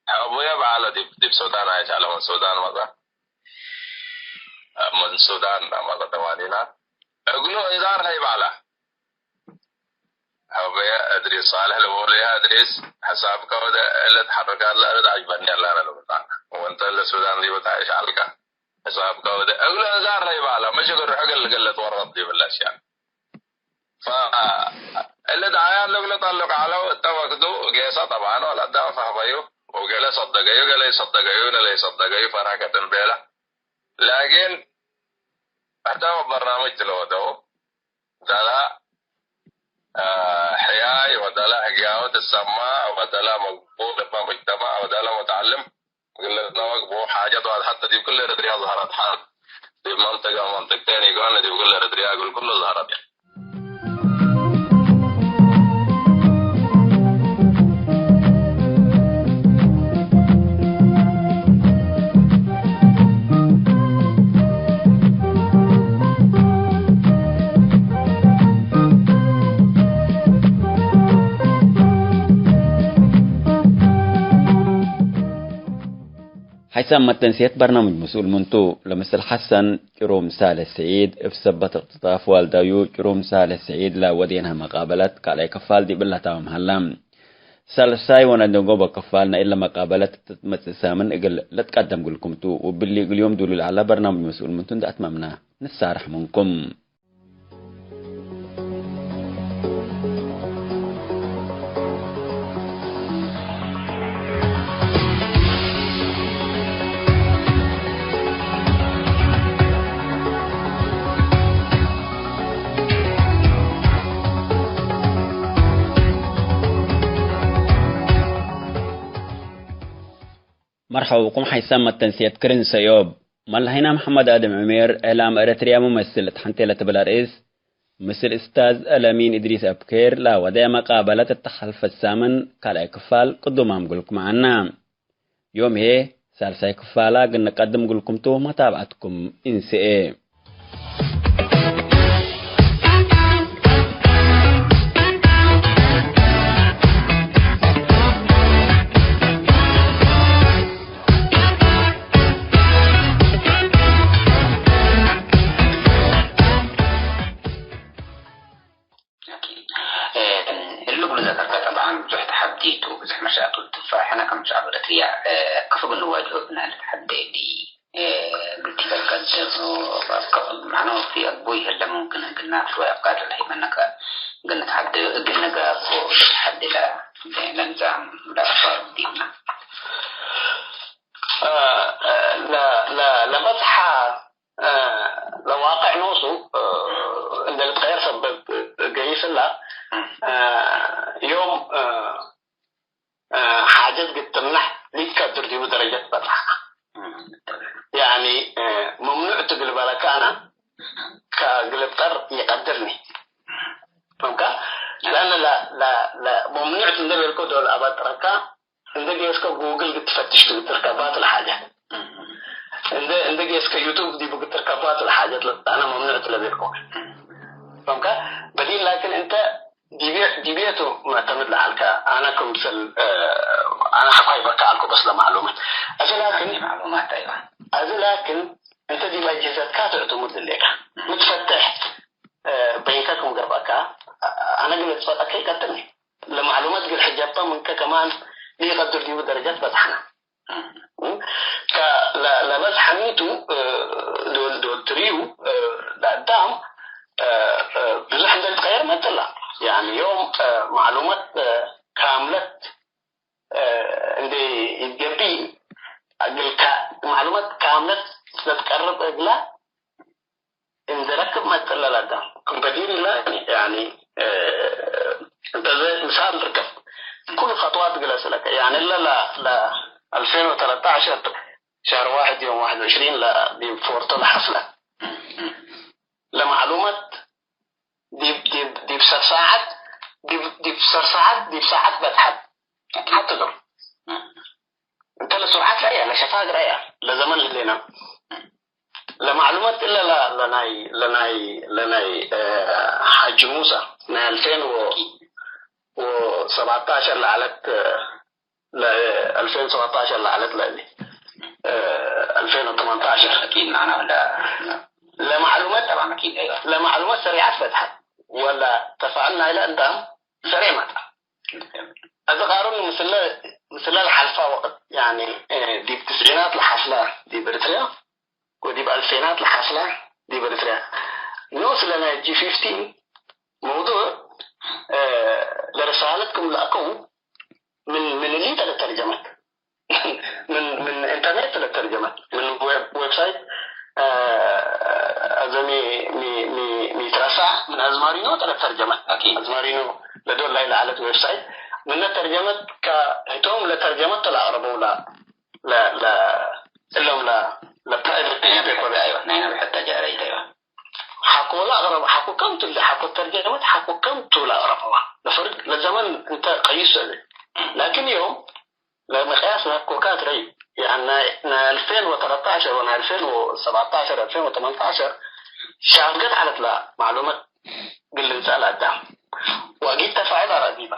أبويا بعلا دي بسودان عايش على من سودان ماذا توانينا أقولوا إنذار هاي بعلا أبويا أدريس صالح لبوليها أدريس حساب كودا اللي تحركات لا أرد عجبني الله أنا لو بتاعنا وانت اللي السودان دي بتعيش عليك حساب كودا أقولوا إنذار هاي بعلا مش يقول حق اللي تورط دي بالأشياء اللي دعايا اللي تعلق على التوقدو قيسة طبعا ولا دعا فهبايو وقال صدقايو فرحكة بيلا لكن احتوى برنامج تلوته دلا حياي ودلا حقاوة السماء ودلا مقبول بمجتمع ودلا متعلم قلت نوقفوا حاجات حتى دي كل ردريا ظهرت حال دي منطقتين يقولون دي كل ردريا يقول كله ظهرت يعني. حيثما تنسيت برنامج مسؤول منتو لمثل حسن كروم سالة السعيد افسبت اقتطاف والدايو كروم سالة السعيد لا ودينها مقابلات قال كفال دي بالله تاوم هلام سالساي وانا نجوبا كفالنا إلا مقابلة متسامن إقل لا تقدم قلكم تو وباللي اليوم دول على برنامج مسؤول من تند أتممنا نسارح منكم. مرحبا بكم حيسام التنسية كرين سيوب مالهينا محمد آدم عمير إعلام إريتريا ممثل تحنتي لتبلا رئيس مثل أستاذ ألامين إدريس أبكير لا ودي مقابلة التخلف الثامن قال إكفال قدومهم قلكم عنا يوم هي سالسا إكفالا قلنا قدم قلكم تو متابعتكم إنسي إيه مشاكل التفاح أنا كم شعب الأثرياء كفوا النواجه بنا التحدي دي قلت لك معناه في أبوي هلا ممكن قلنا شوية أبقات الحين أنك قلنا تحدي قلنا قافو تحدي لا نظام لا أفضل دينا لا بصحى لواقع نوصو عند التغير سبب قيس الله يوم حاجات قد تمنح ليك ترتيب درجات بطلع يعني ممنوع تقلب على كأنا كقلب طر يقدرني فهمك؟ لأن لا ممنوع تندبر الكود ولا أبد ركا عندك يسكا جوجل قد تفتش تركبات الحاجات عندك يسكا يوتيوب دي بقى تركبات الحاجات أنا ممنوع تلبي الكود فهمك؟ بدين لكن أنت ديبيته معتمد لحالك أنا كمثل أنا حقاي بكالكو بس لمعلومات لكن معلومات أيوة لكن أنت دي مجهزات كاتو لك متفتح بينكم قربك أنا قلت أكيد كتني لمعلومات قل حجابته منك كمان يقدر ديو درجات بتحنا لا بس حميتو دول تريو لقدام بزح عند الخير ما طلع يعني يوم معلومات كاملة عندي يجبي معلومات كاملة تتقرب إلى إن ركب ما طلع لقدام كمبيوتر لا يعني أنت زي مثال ركب كل خطوات جلس لك يعني لا 2013 شهر 1 يوم 21 لا دي فورتو الحفلة لمعلومات دي بسر ساعات بتحب حتى دور انت لسرعات رأيها لشفاق رأيها لزمن لنا لمعلومات إلا لناي حاج موسى من 2017 لعلت 2017 لعلت لأني 2018 أكيد معنا ولا لمعلومات طبعا أكيد أيوة لمعلومات سريعات فتحت ولا تفعلنا إلى أندام سريع متى هذا قارون مثل الحلفة وقت يعني دي بتسعينات الحفلة دي بريطريا ودي بألفينات الحفلة دي بريطريا نوصل لنا جي 15 موضوع لرسالتكم لأكو من اللي تلترجمت من انترنت للترجمة من ويب سايت أزمي مي ترسع من أزمارينو تلترجمة أكيد أزمارينو لدول لا على ويب سايت من الترجمة كهتهم لترجمة العرب ولا لا إلهم لا أيوة نحن بحتى جاريد أيوة حكوا لا أغرب حكوا كم تلي حكوا الترجمة حكوا كم تلا أغرب لفرق لزمن أنت قيس لكن يوم لما قياسنا كوكات ري يعني 2013 ونا 2017 2018 شاغت على لا معلومات بالإنسان قدام وأجيب تفاعل رهيبة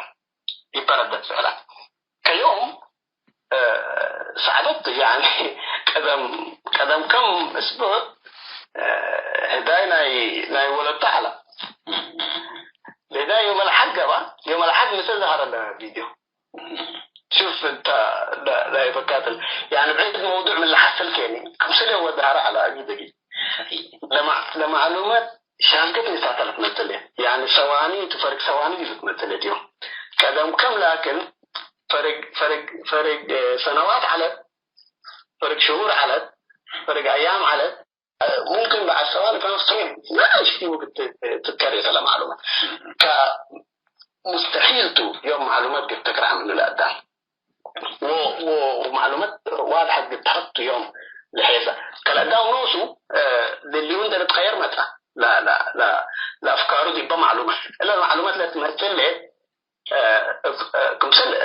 يبردد فعلا كيوم ساعدت يعني قدم كم أسبوع هداينا ولد تعالى لذا يوم الحق مثل ظهر الفيديو شوف انت لا يفكات يعني بعيد موضوع من اللي حصل يعني كم سنه هو ظهر على عقيدتي لمعلومات شانكتني ساعه تمثل يعني ثواني تفرق ثواني تمثل اليوم كلام كم لكن فرق سنوات على فرق شهور على فرق ايام على ممكن بعد ثواني كان صيام ما شيء ممكن تتكرر على معلومات مستحيل يوم معلومات قد تقرأ من الأقدام ومعلومات واضحة قد تحط يوم لحيث كالأقدام نوسو لليون ده نتغير متى لا أفكاره دي بمعلومات إلا المعلومات لا تمثل كمثل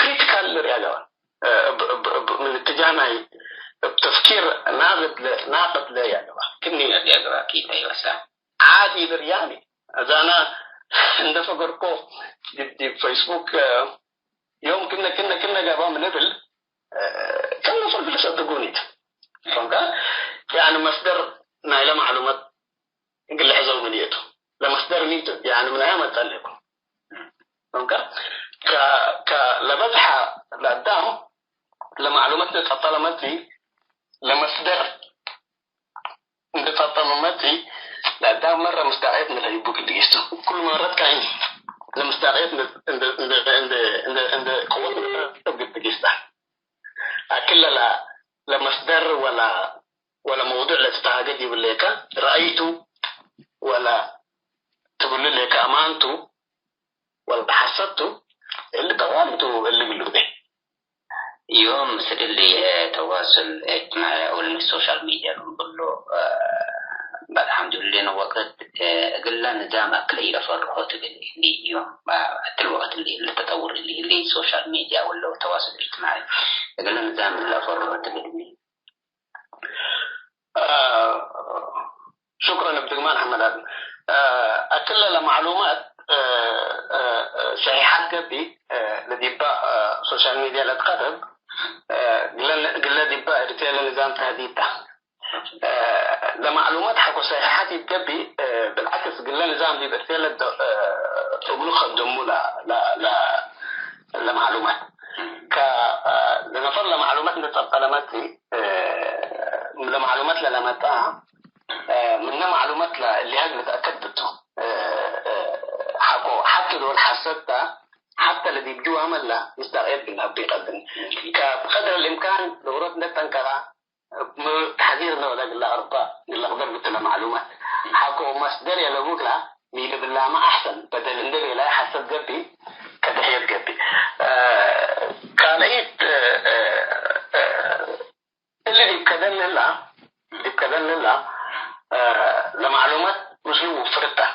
كريتيكال رياضة من اتجاه معي بتفكير ناقد لا يا جماعة كني يا جماعة أكيد أيوة صح عادي برياني إذا أنا عند فكركو دي فيسبوك يوم كنا جابوا من قبل كنا فرق صدقوني فهمت يعني مصدر نايله معلومات يقول حزو منيته لمصدر نيته يعني من أيام تعلقه فهمت لبزحة لقدام لمعلومات تطلمتي لمصدر تطلمتي لقدام مرة مستعيد من الهيبوك اللي يستو كل مرة كان لمستعيد عند قوة تبقى تجيستا أكل لمصدر ولا موضوع لتتعاقد يقول لك رأيته ولا تقول لك أمانته ولا حسدته اللي طوالته اللي بيقولوا ده يوم مثل اللي تواصل اجتماعي أو السوشيال ميديا نقول له الحمد لله وقت قلنا نظام أكلي أفرحه اللي يوم حتى الوقت اللي التطور اللي السوشيال ميديا ولا التواصل الاجتماعي قلنا نظام الأفرحه اللي شكرا بدقمان حمد أكل لمعلومات صحيحات قبي لدي بقى سوشيال ميديا لتقرب قلنا دي بقى رتيال نظام تهديدها لمعلومات حكو صحيحات قبي بالعكس قلنا نظام دي برتيال أبلغ الدمو لمعلومات لنفر لمعلومات نتطلماتي لمعلومات للمتاع منها معلومات اللي هاجل تأكدته حتى دول حسدتها حتى الذي بجوا عمل لا مستغيب بالنبي قدن بقدر الإمكان دورات نتنكرا تحذيرنا ولا قل أربع قل أقدر بتنا معلومات حكو مصدر يلبوك لا ميل بالله ما أحسن بدل اندري لا حسد قبي كتحيات قبي كان ايت اللي يبكدن لله لمعلومات مسلم وفرطة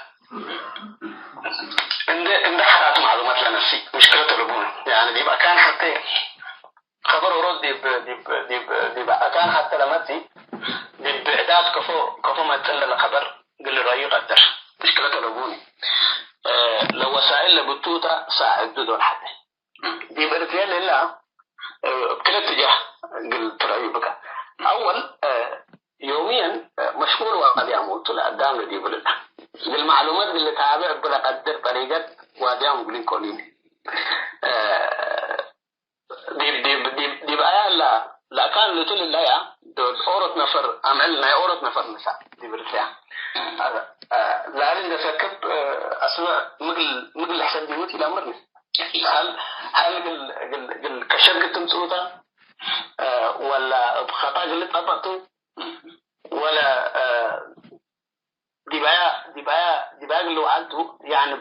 عند حرات معلومات لنفسي مشكلة تلقون يعني دي بقى كان حتى خبر ورد دي بقى كان حتى لمتي دي بإعداد كفو ما يتسلل خبر قل رأيه قدر مشكلة تلقوني لو وسائل لبطوطة ساعد دون حد دي برتيال لله بكل اتجاه قلت رأيه بك أول يوميا مشهور وقد يعمل طلع قدام لدي بلد بالمعلومات اللي تابع بلا قدر طريقة واديهم بلين كولين دي بقى لا كان لطول الله يا دول أورط نفر عملنا أورط نفر مساء دي برتيا لأن إذا سكب أسماء مقل حسن ديوتي لأمرني هل قل كشر قلت مسوطة ولا بخطا قلت أطبطو ولا دي بقى اللي قالته يعني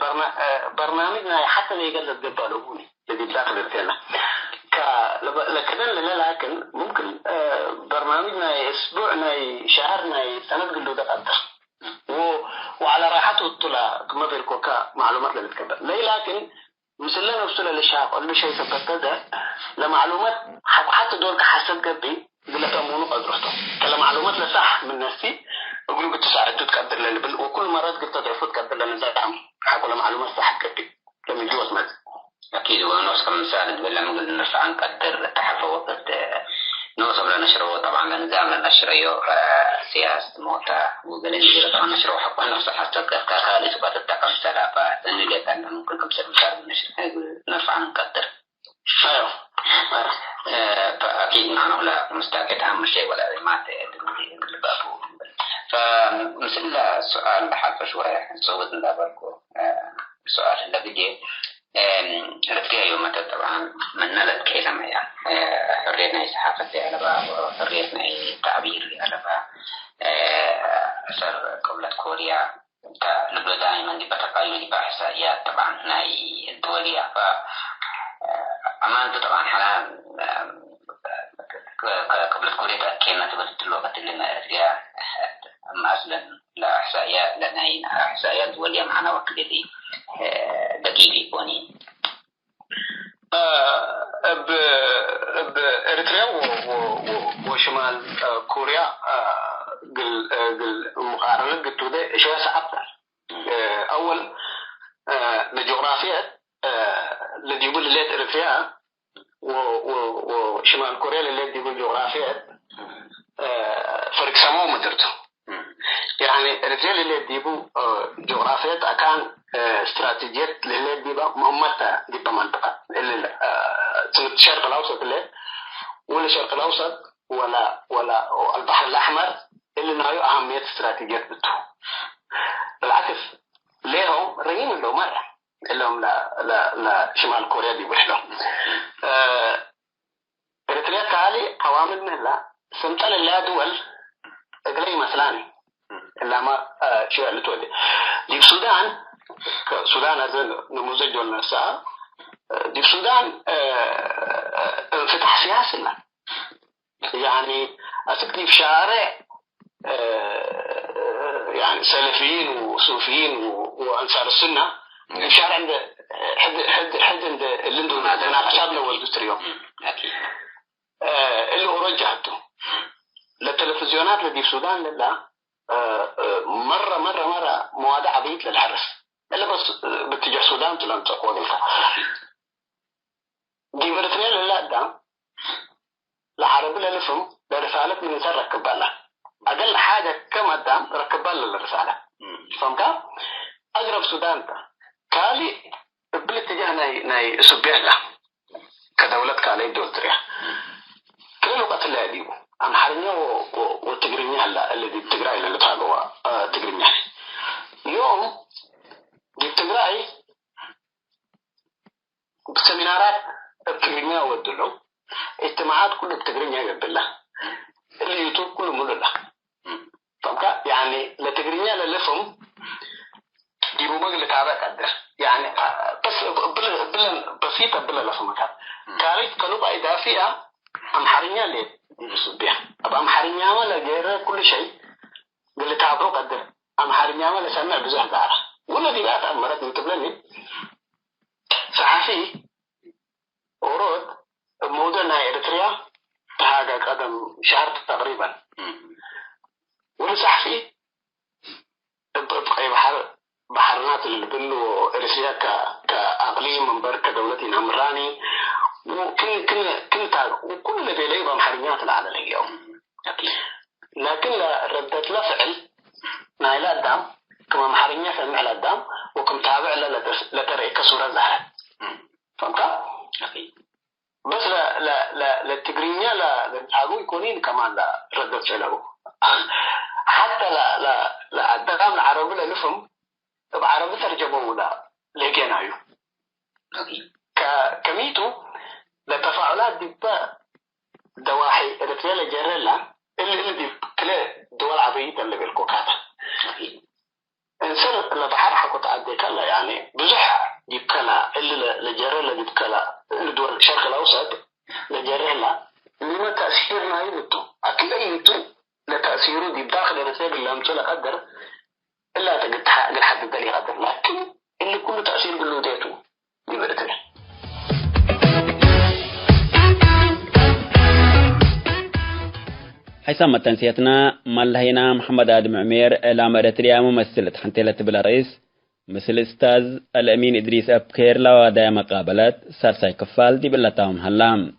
برنامجنا حتى اللي يقدر تقبلوني اللي داخل السنة لكن ممكن برنامجنا أسبوعنا شهرنا سنة قلوا ده قدر وعلى راحته الطلع كما بالكوكا معلومات اللي تكبر لكن مثلنا نفسنا للشعب اللي شيء ثبت ده لمعلومات حتى دورك حسب قبي بلا تمونو قدرته كلا معلومات لصح من نفسي أقول قلت ساعد تقدر للبل وكل مرة قلت تضعف تقدر للنزاع حكوا معلومات صح قبي لما يجوز ماذا أكيد ونوصل مساعد ولا نقول نرفع نقدر تحفة وقت نوصل لنشره طبعا لنظام لنشره سياسة موتا وقلنا طبعا نشره حقا نفسه حتى كخالي سبات التقم سلافة لأنه اللي كان ممكن كم سنة مساعد نرفع نقدر ايوه فاكيد معنا ولا مستعد اهم شيء ولا ما تدري الباب فمثل السؤال بحال شويه صوت لابركو السؤال اللي بيجي رفيع يوم طبعا من نلت كلمة يعني حريتنا الصحافة على بقى حريتنا التعبير على بقى أثر قبلة كوريا نبدأ دائما دي بتقايم بإحصائيات طبعا هاي الدولية ف أمان طبعا حنا قبلة كوريا تأكينا تبدت الوقت اللي ما فيها أما أصلا لا إحصائيات لأن هي إحصائيات دولية معنا وقت اللي دقيق يكونين بإريتريا وشمال كوريا قل مقارنة قلت ده شوية صعبة أول الجغرافيا الذي يقول اللي إريتريا وشمال كوريا اللي يقول جغرافيا فرق سمو مدرته يعني إريتريا اللي يقول جغرافيا كان استراتيجيات اللي ديبا مهمتها ديبا منطقة اللي الشرق الأوسط اللي ولا الشرق الأوسط ولا البحر الأحمر اللي نهاية أهمية استراتيجيات بتوع بالعكس ليهم رأيين له مرة اللي هم لا شمال كوريا دي بحلهم إريتريا تعالي عوامل من لا سمتال اللي دول إقلي مثلاني إلا ما شو اللي تودي دي السودان هذا نموذج ولا نساء دي السودان انفتح سياسي لا يعني أسكتي في شارع يعني سلفيين وصوفيين وأنصار السنة في شارع عند حد عند اللي عنده عشان لو الدستريوم اللي هو رجعته للتلفزيونات اللي في السودان لا مرة مواد عبيد للحرس إلا بس بتجي السودان تلان تقوى ذلك دي إريتريا لا قدام العرب اللي لفهم لرسالة من يسار ركب بالله أقل حاجة كم قدام ركب بالله للرسالة فهمت؟ أقرب سودان كالي بالاتجاه ناي سبيع له كدولة كالي دولتريا كل لغة اللي يديبه أم حرنيا والتقريمية اللي بتقرأي اللي تابعوا تقريمية يوم دي بتقرأي بسمينارات التقريمية ودلو اجتماعات كله بتقريمية بالله اللي يوتيوب كله مدلله فهمت يعني لتقريمية للفهم دي مبغى اللي تابع قدر يعني بس بسيطة بلا لفهمك كاريس كانوا بقى إضافية أم حرنيا ليه بيها أب أم حرنيا ما لجيرة كل شيء اللي تعبروا قدر أم حرنيا ما لسمع بزح دارة ولا دي بقى أمرت نتبلني صحفي ورود موضوعنا إريتريا هذا قدم شهر تقريبا ولا صحفي بقى بحرنات اللي بنو إريتريا كأقليم منبر كدولة أمراني وكل اللي بيلاقي محرميات العالم اليوم لكن ردة الفعل نايل الدم كما محرميات المعل الدم وكم تابع لترى كسورة زهرة فهمت؟ بس لا التقرينية لا يكونين كمان لا ردة فعله حتى لا الدم العربي لا نفهم بعربي ترجمه لا لقينايو كميتو لتفاعلات دي دواحي إريتريا جيريلا اللي دي كلا دول عربية اللي بالكوكاتا إنسان لبحر حكو تعدي كلا يعني بزح دي كلا اللي لجيريلا دي كلا اللي دول الشرق الأوسط لجيريلا اللي ما تأثيرنا يبتو أكل أيتو لتأثيره دي بداخل إريتريا اللي أمثل قدر إلا تقد حد دلي قدر لكن اللي كله تأثير كله ديتو دي إريتريا حيثما تنسيتنا ملهينا محمد آدم عمير إعلام إريتريا ممثلة حنتيلة بلا رئيس مثل أستاذ الأمين إدريس أبكير لوادايا مقابلات سارساي كفال دي بلتاهم هلام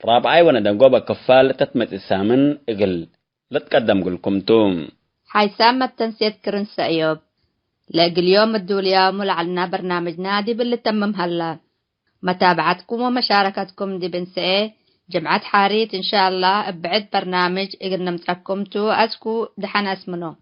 رابعي وندنقوبة كفال تتمت السامن إقل لتقدم قلكم توم حيثما تنسيت كرنس أيوب لاقي اليوم الدوليا ملعلنا برنامج نادي باللي تمم هلا متابعتكم ومشاركتكم دي بنسئة جمعة حاريت إن شاء الله بعد برنامج إقرنا متركمتو أسكو دحنا اسمنو